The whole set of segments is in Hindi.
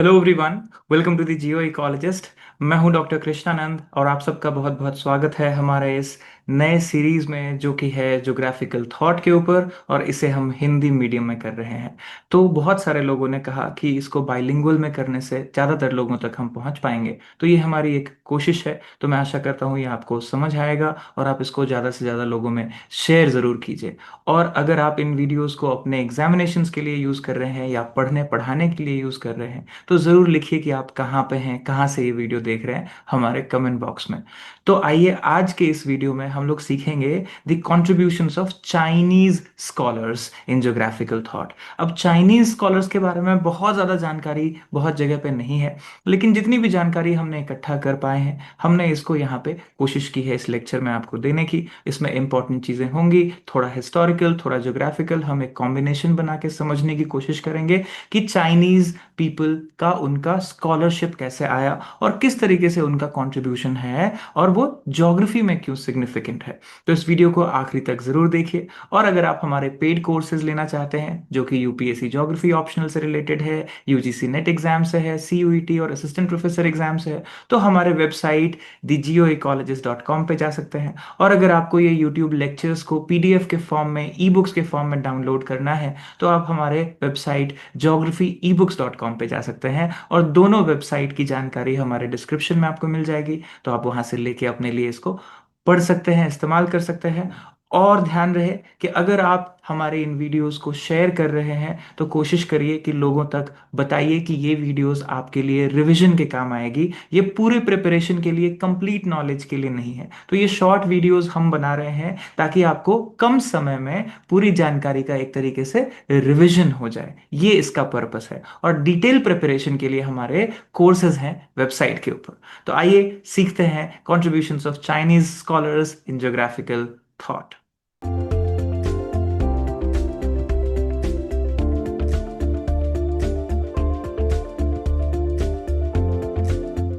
Hello everyone. Welcome to the geo ecologist. मैं हूं डॉक्टर कृष्णानंद और आप सबका बहुत बहुत स्वागत है हमारे इस नए सीरीज में जो कि है ज्योग्राफिकल थॉट के ऊपर, और इसे हम हिंदी मीडियम में कर रहे हैं। तो बहुत सारे लोगों ने कहा कि इसको बाइलिंगुअल में करने से ज़्यादातर लोगों तक हम पहुंच पाएंगे, तो ये हमारी एक कोशिश है। तो मैं आशा करता हूँ ये आपको समझ आएगा और आप इसको ज़्यादा से ज़्यादा लोगों में शेयर ज़रूर कीजिए। और अगर आप इन वीडियोज़ को अपने एग्जामिनेशंस के लिए यूज़ कर रहे हैं या पढ़ने पढ़ाने के लिए यूज़ कर रहे हैं, तो ज़रूर लिखिए कि आप कहाँ पे हैं, कहाँ से ये वीडियो देख रहे हैं हमारे कमेंट बॉक्स में। तो आइए आज के इस वीडियो में हम लोग सीखेंगे the contributions of Chinese scholars in geographical thought. अब चाइनीज स्कॉलर्स के बारे में बहुत ज़्यादा जानकारी बहुत जगह पे नहीं है, लेकिन जितनी भी जानकारी हमने इकट्ठा कर पाए हैं हमने इसको यहाँ पे कोशिश की है इस लेक्चर में आपको देने की। इसमें इंपॉर्टेंट चीज़ें होंगी, थोड़ा हिस्टोरिकल थोड़ा ज्योग्राफिकल, हम एक कॉम्बिनेशन बना के समझने की कोशिश करेंगे कि चाइनीज पीपल का उनका स्कॉलरशिप कैसे आया और किस तरीके से उनका कंट्रीब्यूशन है और वो ज्योग्राफी में क्यों सिग्निफिकेंट है। तो इस वीडियो को आखिरी तक जरूर देखिए। और अगर आप हमारे पेड कोर्सेज लेना चाहते हैं जो कि यूपीएससी ज्योग्राफी ऑप्शनल से रिलेटेड है, यूजीसी नेट एग्जाम से है, सीयूईटी और असिस्टेंट प्रोफेसर एग्जाम से है, तो हमारे वेबसाइट thegioecologist.com पे जा सकते हैं। और अगर आपको ये यूट्यूब लेक्चर्स को पीडीएफ के फॉर्म में, ई बुक्स के फॉर्म में डाउनलोड करना है, तो आप हमारे वेबसाइट geographyebooks.com पे जा सकते हैं। और दोनों वेबसाइट की जानकारी हमारे डिस्क्रिप्शन में आपको मिल जाएगी, तो आप वहां से लेके अपने लिए इसको पढ़ सकते हैं, इस्तेमाल कर सकते हैं। और ध्यान रहे कि अगर आप हमारे इन वीडियोस को शेयर कर रहे हैं तो कोशिश करिए कि लोगों तक बताइए कि ये वीडियोस आपके लिए रिवीजन के काम आएगी, ये पूरे प्रिपरेशन के लिए, कंप्लीट नॉलेज के लिए नहीं है। तो ये शॉर्ट वीडियोस हम बना रहे हैं ताकि आपको कम समय में पूरी जानकारी का एक तरीके से रिवीजन हो जाए, ये इसका पर्पस है। और डिटेल प्रिपरेशन के लिए हमारे कोर्सेज हैं वेबसाइट के ऊपर। तो आइए सीखते हैं contributions of Chinese scholars in geographical thought.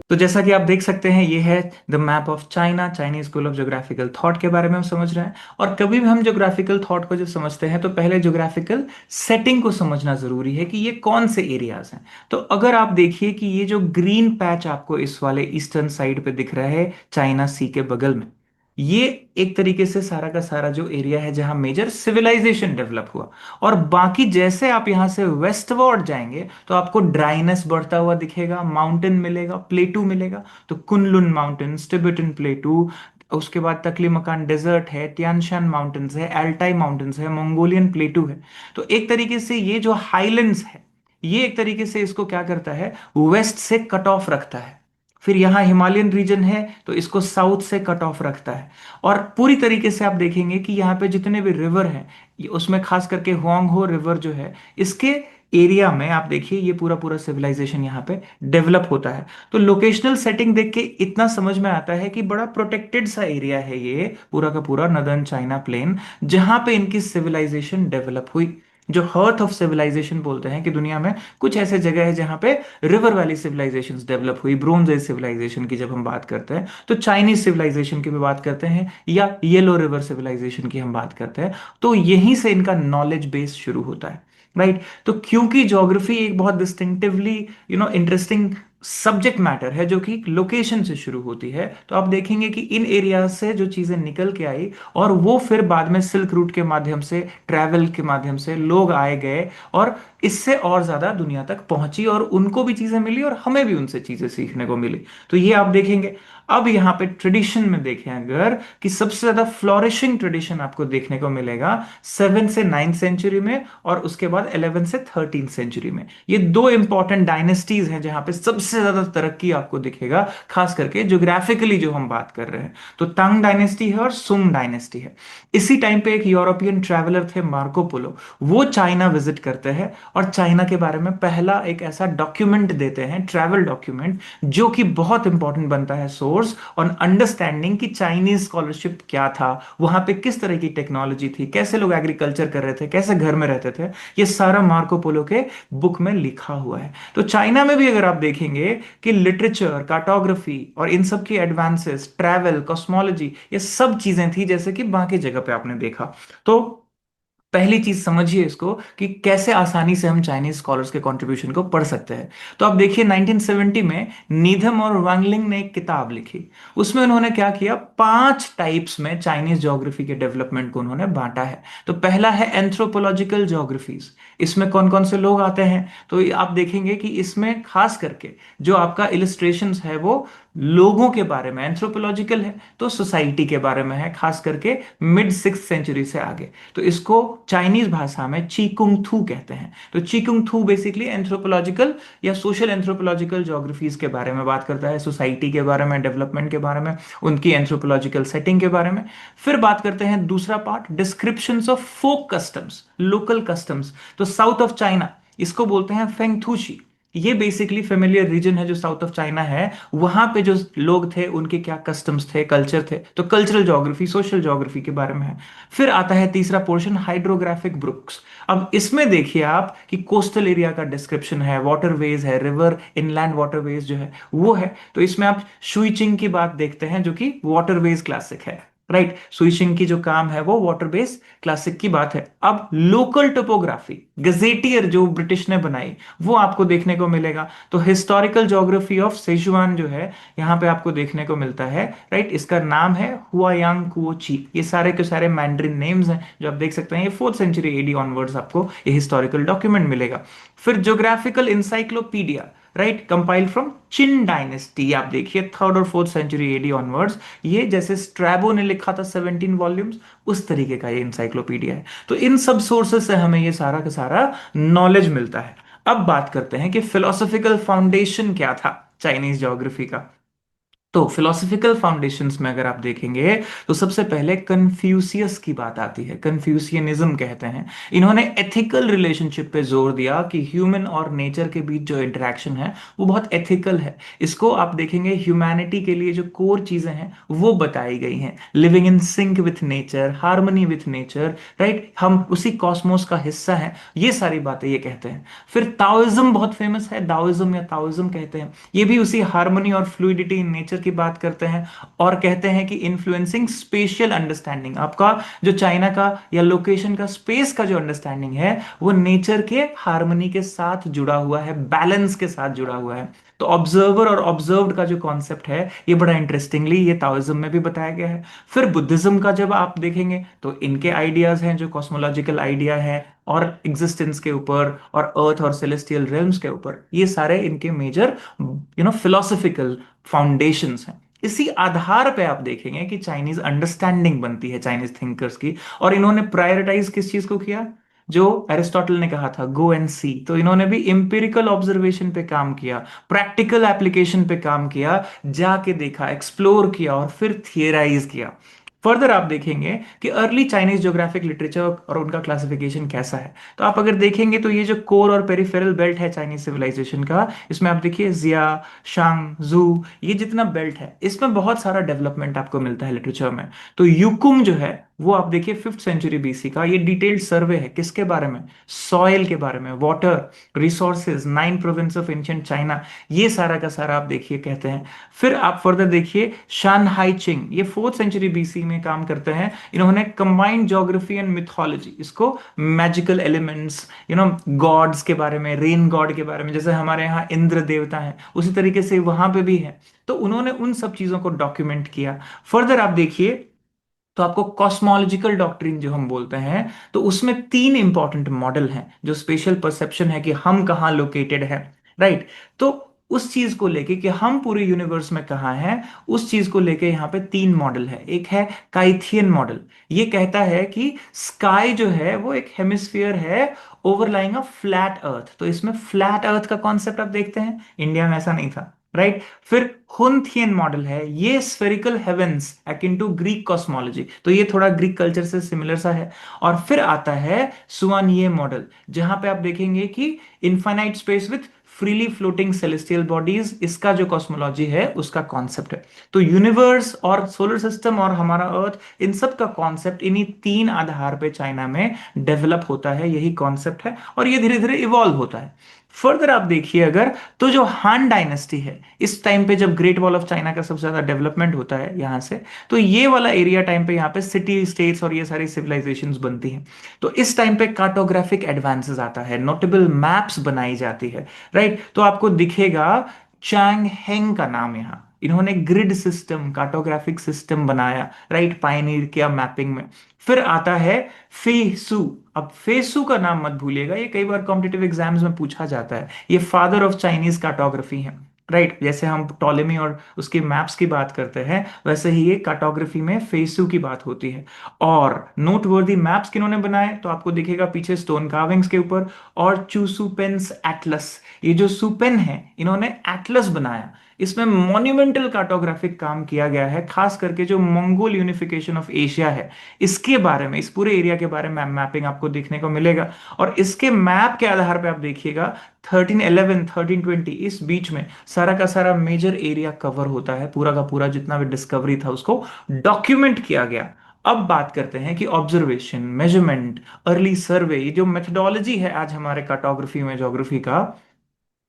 तो जैसा कि आप देख सकते हैं ये है the map of China, Chinese school of geographical thought के बारे में हम समझ रहे हैं। और कभी भी हम ज्योग्राफिकल थॉट को जब समझते हैं तो पहले ज्योग्राफिकल सेटिंग को समझना जरूरी है कि ये कौन से एरियाज हैं। तो अगर आप देखिए कि ये जो ग्रीन पैच आपको इस वाले ईस्टर्न साइड पे दिख रहा है चाइना सी के बगल में, ये एक तरीके से सारा का सारा जो एरिया है जहां मेजर सिविलाइजेशन डेवलप हुआ। और बाकी जैसे आप यहां से वेस्टवर्ड जाएंगे तो आपको ड्राइनेस बढ़ता हुआ दिखेगा, माउंटेन मिलेगा, प्लेटू मिलेगा। तो कुनलुन माउंटेन्स, टिबेटन प्लेटू, उसके बाद तकलीमकान डेजर्ट है, तियानशान माउंटेन्स है, एल्टाई माउंटेन्स है, मंगोलियन प्लेटू है। तो एक तरीके से ये जो हाईलैंड्स है, ये एक तरीके से इसको क्या करता है, वेस्ट से कट ऑफ रखता है। फिर यहाँ हिमालयन रीजन है तो इसको साउथ से कट ऑफ रखता है। और पूरी तरीके से आप देखेंगे कि यहाँ पे जितने भी रिवर हैं, उसमें खास करके हुआंग हो रिवर जो है, इसके एरिया में आप देखिए ये पूरा पूरा सिविलाइजेशन यहाँ पे डेवलप होता है। तो लोकेशनल सेटिंग देख के इतना समझ में आता है कि बड़ा प्रोटेक्टेड सा एरिया है ये पूरा का पूरा नदर्न चाइना प्लेन, जहां पे इनकी सिविलाइजेशन डेवलप हुई। जो हर्थ ऑफ सिविलाइजेशन बोलते हैं कि दुनिया में कुछ ऐसे जगह है जहां पे रिवर वैली सिविलाइजेशन डेवलप हुई। ब्रोंज एज सिविलाइजेशन की जब हम बात करते हैं तो चाइनीज सिविलाइजेशन की भी बात करते हैं, या येलो रिवर सिविलाइजेशन की हम बात करते हैं, तो यहीं से इनका नॉलेज बेस शुरू होता है। राइट। तो क्योंकि ज्योग्राफी एक बहुत डिस्टिंक्टिवली इंटरेस्टिंग सब्जेक्ट मैटर है जो कि लोकेशन से शुरू होती है, तो आप देखेंगे कि इन एरिया से जो चीजें निकल के आई और वो फिर बाद में सिल्क रूट के माध्यम से, ट्रैवल के माध्यम से लोग आए गए और इससे और ज्यादा दुनिया तक पहुंची और उनको भी चीजें मिली और हमें भी उनसे चीजें सीखने को मिली। तो ये आप देखेंगे। अब यहाँ पे ट्रेडिशन में देखें अगर, कि सबसे ज्यादा फ्लोरिशिंग ट्रेडिशन आपको देखने को मिलेगा 7 से 9 सेंचुरी में और उसके बाद 11 से 13 सेंचुरी में। ये दो इंपॉर्टेंट डायनेस्टीज हैं जहां पे सबसे ज्यादा तरक्की आपको दिखेगा, खास करके ज्योग्राफिकली जो हम बात कर रहे हैं। तो तंग डायनेस्टी है और सुंग डायनेस्टी है। इसी टाइम पे एक यूरोपियन ट्रैवलर थे मार्को पोलो, वो चाइना विजिट करते हैं और चाइना के बारे में पहला एक ऐसा डॉक्यूमेंट देते हैं, ट्रैवल डॉक्यूमेंट, जो कि बहुत इंपॉर्टेंट बनता है सोर्स ऑन अंडरस्टैंडिंग कि चाइनीज स्कॉलरशिप क्या था, वहां पे किस तरह की टेक्नोलॉजी थी, कैसे लोग एग्रीकल्चर कर रहे थे, कैसे घर में रहते थे। ये सारा मार्को पोलो के बुक में लिखा हुआ है। तो चाइना में भी अगर आप देखेंगे कि लिटरेचर, कार्टोग्राफी और इन सब की एडवांसेस, ट्रैवल, कॉस्मोलॉजी, ये सब चीजें थी जैसे कि बाकी जगह पे आपने देखा। तो पहली चीज समझिए इसको कि कैसे आसानी से हम चाइनीज स्कॉलर्स के कंट्रीब्यूशन को पढ़ सकते हैं। तो आप देखिए 1970 में नीधम और वांगलिंग ने एक किताब लिखी। उसमें उन्होंने क्या किया, 5 टाइप्स में चाइनीज ज्योग्राफी के डेवलपमेंट को उन्होंने बांटा है। तो पहला है एंथ्रोपोलॉजिकल ज्योग्राफीज। इसमें कौन कौन से लोग आते हैं, तो आप देखेंगे कि इसमें खास करके जो आपका इलिस्ट्रेशंस है वो लोगों के बारे में एंथ्रोपोलॉजिकल है, तो सोसाइटी के बारे में है, खास करके मिड 6th सेंचुरी से आगे। तो इसको चाइनीज भाषा में चीकुंग थू कहते हैं। तो चीकुंग थू बेसिकली एंथ्रोपोलॉजिकल या सोशल एंथ्रोपोलॉजिकल ज्योग्राफीज के बारे में बात करता है, सोसाइटी के बारे में, डेवलपमेंट के बारे में, उनकी एंथ्रोपोलॉजिकल सेटिंग के बारे में। फिर बात करते हैं दूसरा part, descriptions of folk customs, local customs. तो साउथ ऑफ चाइना, इसको बोलते हैं फेंगथूशी। ये बेसिकली फेमिलियर रीजन है जो साउथ ऑफ चाइना है, वहां पे जो लोग थे उनके क्या कस्टम्स थे, कल्चर थे, तो कल्चरल ज्योग्राफी, सोशल ज्योग्राफी के बारे में है। फिर आता है तीसरा पोर्शन, हाइड्रोग्राफिक ब्रुक्स। अब इसमें देखिए आप कि कोस्टल एरिया का डिस्क्रिप्शन है, वाटरवेज है, रिवर इनलैंड वाटरवेज जो है वो है। तो इसमें आप शुइचिंग की बात देखते हैं जो कि वाटरवेज क्लासिक है, राइट। सुइशिंग की जो काम है वो वाटर बेस क्लासिक की बात है। अब लोकल टोपोग्राफी, गजेटियर जो ब्रिटिश ने बनाई, वो आपको देखने को मिलेगा। तो हिस्टोरिकल ज्योग्राफी ऑफ सेजुआन जो है यहाँ पे आपको देखने को मिलता है, राइट। इसका नाम है हुआयांग कुओची। ये सारे के सारे मैंड्रिन नेम्स हैं जो आप देख सकते हैं। ये 4th सेंचुरी AD ऑनवर्ड्स आपको ये हिस्टोरिकल डॉक्यूमेंट मिलेगा। फिर geographical encyclopedia, right, compiled from chin dynasty. आप देखिए 3rd और 4th सेंचुरी AD ऑनवर्ड्स, ये जैसे स्ट्रैबो ने लिखा था 17 वॉल्यूम्स, उस तरीके का ये इंसाइक्लोपीडिया है। तो इन सब सोर्सेस से हमें ये सारा का सारा नॉलेज मिलता है। अब बात करते हैं कि फिलोसॉफिकल फाउंडेशन क्या था चाइनीज ज्योग्राफी का। तो फिलोसॉफिकल फाउंडेशंस में अगर आप देखेंगे तो सबसे पहले कन्फ्यूशियस की बात आती है, कन्फ्यूशियनिज्म कहते हैं। इन्होंने एथिकल रिलेशनशिप पे जोर दिया कि ह्यूमन और नेचर के बीच जो इंटरेक्शन है वो बहुत एथिकल है। इसको आप देखेंगे ह्यूमैनिटी के लिए जो कोर चीजें हैं वो बताई गई हैं, living in sync with nature, harmony with nature, right, हम उसी कॉस्मोस का हिस्सा हैं, ये सारी बातें ये कहते हैं। फिर ताओइज्म बहुत फेमस है, दाओइज्म या ताओइज्म कहते हैं। ये भी उसी हार्मनी और फ्लूइडिटी इन नेचर की बात करते हैं, और कहते हैं कि इन्फ्लुएंसिंग स्पेशियल अंडरस्टैंडिंग, आपका जो चाइना का या लोकेशन का स्पेस का जो अंडरस्टैंडिंग है वो नेचर के हार्मनी के साथ जुड़ा हुआ है, बैलेंस के साथ जुड़ा हुआ है। तो ऑब्जर्वर और ऑब्जर्व्ड का जो कॉन्सेप्ट है ये बड़ा इंटरेस्टिंगली ये ताओइज्म में भी बताया गया है। फिर बुद्धिज्म का जब आप देखेंगे तो इनके आइडियाज हैं जो कॉस्मोलॉजिकल आइडिया है और एग्जिस्टेंस के ऊपर और अर्थ और सेलेस्टियल रेल्म्स के ऊपर, ये सारे इनके मेजर फिलोसफिकल फाउंडेशंस हैं। इसी आधार पे आप देखेंगे कि चाइनीज अंडरस्टैंडिंग बनती है चाइनीज थिंकर्स की। और इन्होंने प्रायोरिटाइज किस चीज को किया, जो एरिस्टोटल ने कहा था गो एंड सी, तो इन्होंने भी इंपिरिकल ऑब्जर्वेशन पे काम किया, प्रैक्टिकल एप्लीकेशन पे काम किया, जाके देखा, एक्सप्लोर किया और फिर थियराइज किया। फर्दर आप देखेंगे कि अर्ली चाइनीज ज्योग्राफिक लिटरेचर और उनका क्लासिफिकेशन कैसा है। तो आप अगर देखेंगे तो ये जो कोर और पेरिफेरल बेल्ट है चाइनीज सिविलाइजेशन का, इसमें आप देखिए जिया, शांग, जू, ये जितना बेल्ट है इसमें बहुत सारा डेवलपमेंट आपको मिलता है लिटरेचर में। तो यूकुंग जो है वो आप देखिए 5th सेंचुरी BC का, ये डिटेल्ड सर्वे है किसके बारे में, सॉइल के बारे में, water resources, 9 province of ancient China, ये सारा का सारा आप देखिए कहते हैं। फिर आप फर्दर देखिए शान हाई चिंग, ये 4th सेंचुरी BC में काम करते हैं। इन्होंने कंबाइंड ज्योग्राफी एंड मिथोलॉजी, इसको मैजिकल एलिमेंट्स, गॉड्स के बारे में, रेन गॉड के बारे में, जैसे हमारे यहाँ इंद्र देवता है उसी तरीके से वहां पे भी है। तो उन्होंने उन सब चीजों को डॉक्यूमेंट किया। फर्दर आप देखिए तो आपको कॉस्मोलॉजिकल डॉक्ट्रिन जो हम बोलते हैं, तो उसमें 3 इंपॉर्टेंट मॉडल हैं, जो स्पेशल परसेप्शन है कि हम कहाँ लोकेटेड है, राइट। तो उस चीज को लेके कि हम पूरे यूनिवर्स में कहाँ हैं, उस चीज को लेके यहाँ पे 3 मॉडल है। एक है काइथियन मॉडल, ये कहता है कि स्काई जो है वो एक हेमिस्फीयर है ओवरलाइंग अ फ्लैट अर्थ। तो इसमें फ्लैट अर्थ का कॉन्सेप्ट आप देखते हैं, इंडिया में ऐसा नहीं था, राइट। फिर हुनथियन मॉडल है, ये spherical heavens akin to Greek cosmology, तो ये थोड़ा ग्रीक कल्चर से सिमिलर सा है। और फिर आता है सुवानिये मॉडल, जहां पे आप देखेंगे कि infinite space with freely floating celestial bodies, इसका जो कॉस्मोलॉजी है उसका कॉन्सेप्ट है। तो यूनिवर्स और सोलर सिस्टम और हमारा अर्थ, इन सब का कॉन्सेप्ट इन्हीं 3 आधार पे चाइना में डेवलप होता है, यही कॉन्सेप्ट है और ये धीरे धीरे इवॉल्व होता है। फर्दर आप देखिए अगर, तो जो हान डायनेस्टी है, इस टाइम पे जब ग्रेट वॉल ऑफ चाइना का सबसे ज्यादा डेवलपमेंट होता है यहां से, तो ये वाला एरिया टाइम पे यहाँ पे सिटी स्टेट्स और ये सारी सिविलाइजेशंस बनती हैं। तो इस टाइम पे कार्टोग्राफिक एडवांसेस आता है, नोटेबल मैप्स बनाई जाती है, राइट। तो आपको दिखेगा चांग हेंग का नाम यहाँ, इन्होंने ग्रिड सिस्टम, कार्टोग्राफिक सिस्टम बनाया, राइट, पायनियर किया मैपिंग में। फिर आता है फेसु। अब फेसु का नाम मत भूलिएगा, ये कई बार कॉम्पिटिटिव एग्जाम्स में पूछा जाता है। ये फादर ऑफ चाइनीज कार्टोग्राफी है, राइट। जैसे हम टॉलेमी और उसके मैप्स की बात करते हैं, वैसे ही ये कार्टोग्राफी में फेसु की बात होती है। और नोटवर्दी मैप्स किन्होंने बनाए, तो आपको दिखेगा पीछे स्टोन कार्विंग्स के ऊपर, और चूसुपेन्स एटलस, ये जो सुपेन है इन्होंने एटलस बनाया। इसमें मॉन्यूमेंटल कार्टोग्राफिक काम किया गया है, खास करके जो मंगोल यूनिफिकेशन ऑफ एशिया है, इसके बारे में, इस पूरे एरिया के बारे में मैपिंग आपको देखने को मिलेगा। और इसके मैप के आधार पे आप देखिएगा 1311 1320 इस बीच में सारा का सारा मेजर एरिया कवर होता है, पूरा का पूरा जितना भी डिस्कवरी था उसको डॉक्यूमेंट किया गया। अब बात करते हैं कि ऑब्जर्वेशन, मेजरमेंट, अर्ली सर्वे, ये जो मेथडोलॉजी है आज हमारे कार्टोग्राफी में, ज्योग्राफी का,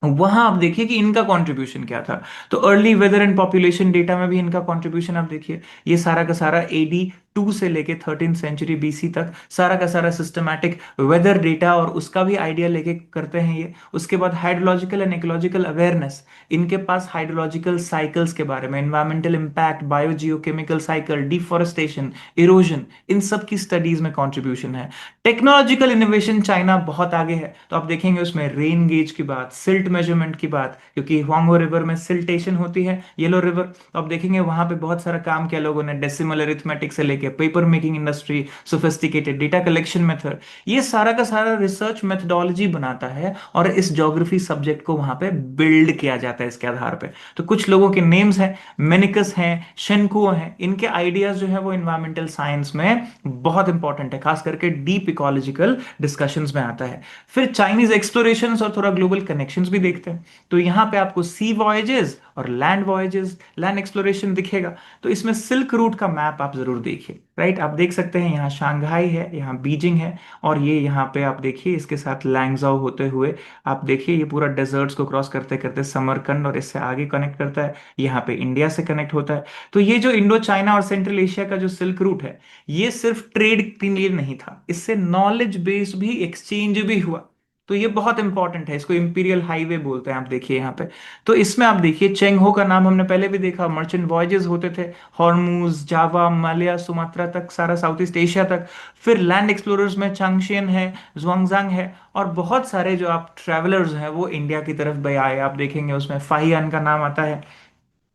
वहां आप देखिए कि इनका कंट्रीब्यूशन क्या था। तो early weather and population data में भी इनका कंट्रीब्यूशन आप देखिए, ये सारा का सारा AD 2 से लेके 13th सेंचुरी BC तक सारा का सारा सिस्टमैटिक वेदर डेटा और उसका भी आइडिया लेके करते हैं ये। उसके बाद हाइड्रोलॉजिकल एंड इकोलॉजिकल अवेयरनेस, इनके पास हाइड्रोलॉजिकल साइकिल्स के बारे में, environmental impact, biogeochemical cycle, deforestation, erosion, इन सब की स्टडीज में कंट्रीब्यूशन है। टेक्नोलॉजिकल इनोवेशन चाइना बहुत आगे है, तो आप देखेंगे उसमें रेन गेज की बात, सिल्ट मेजरमेंट की बात, क्योंकि हुआंगो रिवर में सिल्टेशन होती है, येलो रिवर, तो आप देखेंगे वहां पे बहुत सारा काम किया लोगों ने, डेसिमल अरिथमेटिक से लेके paper making industry, sophisticated data collection method, ये सारा का सारा रिसर्च मेथडोलॉजी बनाता है और इस ज्योग्राफी सब्जेक्ट को वहां पे बिल्ड किया जाता है इसके आधार पे। तो कुछ लोगों के नेम्स हैं, मेनिकस हैं, शेनकुओ हैं, इनके आइडियाज जो है वो इन्वायरमेंटल साइंस में बहुत इंपॉर्टेंट है, खास करके डीप इकोलॉजिकल डिस्कशंस में आता है। फिर चाइनीज एक्सप्लोरेशंस और थोड़ा ग्लोबल कनेक्शंस भी देखते हैं। तो यहां पे आपको सी वॉयजेस और लैंड वॉयजेस, लैंड एक्सप्लोरेशन दिखेगा। तो इसमें सिल्क रूट का मैप आप जरूर देखिए, राइट। आप देख सकते हैं यहाँ शंघाई है, यहाँ बीजिंग है, और ये यहाँ पे आप देखिए इसके साथ लैंगजाओ होते हुए, आप देखिए ये पूरा डेजर्ट्स को क्रॉस करते करते समरकंद और इससे आगे कनेक्ट करता है, यहाँ पे इंडिया से कनेक्ट होता है। तो ये जो इंडो चाइना और सेंट्रल एशिया का जो सिल्क रूट है, ये सिर्फ ट्रेड के लिए नहीं था, इससे नॉलेज बेस भी एक्सचेंज भी हुआ। तो ये बहुत इंपॉर्टेंट है, इसको इंपीरियल हाईवे बोलते हैं, आप देखिए यहाँ पे। तो इसमें आप देखिए चेंग हो का नाम हमने पहले भी देखा, मर्चेंट वॉयजेस होते थे, हॉर्मूज, जावा, माल्या, सुमात्रा तक, सारा साउथ ईस्ट एशिया तक। फिर लैंड एक्सप्लोरर्स में चांगशेन है, जुआंगजांग है, और बहुत सारे जो आप ट्रैवलर्स हैं वो इंडिया की तरफ भी आए, आप देखेंगे उसमें फाहियान का नाम आता है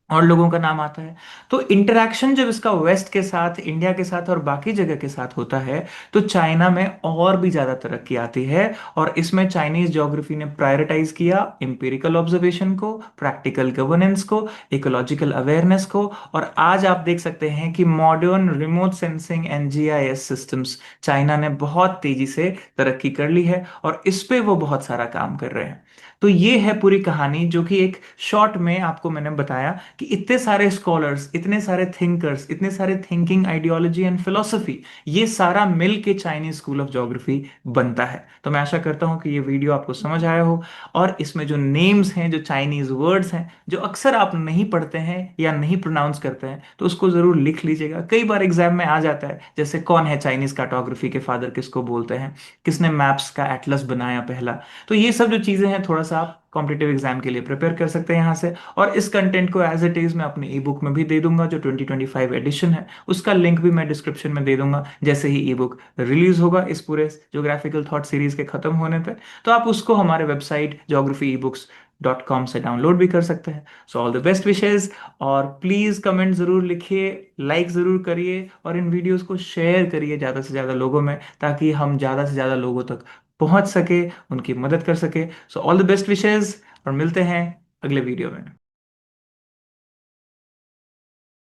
और लोगों का नाम आता है। तो इंटरेक्शन जब इसका वेस्ट के साथ, इंडिया के साथ और बाकी जगह के साथ होता है, तो चाइना में और भी ज्यादा तरक्की आती है। और इसमें चाइनीज ज्योग्राफी ने प्रायोरिटाइज किया इंपिरिकल ऑब्जर्वेशन को, प्रैक्टिकल गवर्नेंस को, इकोलॉजिकल अवेयरनेस को। और आज आप देख सकते हैं कि modern remote sensing and GIS systems China ने बहुत तेजी से तरक्की कर ली है, और इस पे वो बहुत सारा काम कर रहे हैं। तो ये है पूरी कहानी, जो कि एक शॉर्ट में आपको मैंने बताया कि इतने सारे स्कॉलर्स, इतने सारे थिंकर्स, इतने सारे थिंकिंग आइडियोलॉजी एंड फिलोसफी, ये सारा मिल के चाइनीज स्कूल ऑफ ज्योग्राफी बनता है। तो मैं आशा करता हूं कि ये वीडियो आपको समझ आया हो, और इसमें जो नेम्स हैं, जो चाइनीज वर्ड्स हैं, जो अक्सर आप नहीं पढ़ते हैं या नहीं प्रोनाउंस करते हैं, तो उसको जरूर लिख लीजिएगा। कई बार एग्जाम में आ जाता है, जैसे कौन है चाइनीज कार्टोग्राफी के फादर, किसको बोलते हैं, किसने मैप्स का एटलस बनाया पहला। तो ये सब जो चीजें हैं, थोड़ा सा आप कॉम्पिटेटिव एग्जाम के लिए प्रिपेयर कर सकते हैं यहाँ से। और इस कंटेंट को एज इट इज मैं अपनी ई बुक में भी दे दूंगा, जो 2025 एडिशन है, उसका लिंक भी मैं डिस्क्रिप्शन में दे दूंगा जैसे ही ई बुक रिलीज होगा इस पूरे ज्योग्राफिकल थॉट सीरीज के खत्म होने पे। तो आप उसको हमारे वेबसाइट geography-ebooks.com से डाउनलोड भी कर सकते हैं। So all the best wishes, और प्लीज कमेंट जरूर लिखिए, लाइक जरूर करिए, और इन वीडियोस को शेयर करिए ज्यादा से ज्यादा लोगों में, ताकि हम ज्यादा से ज्यादा लोगों तक पहुंच सके, उनकी मदद कर सके। So all the best wishes, और मिलते हैं अगले वीडियो में।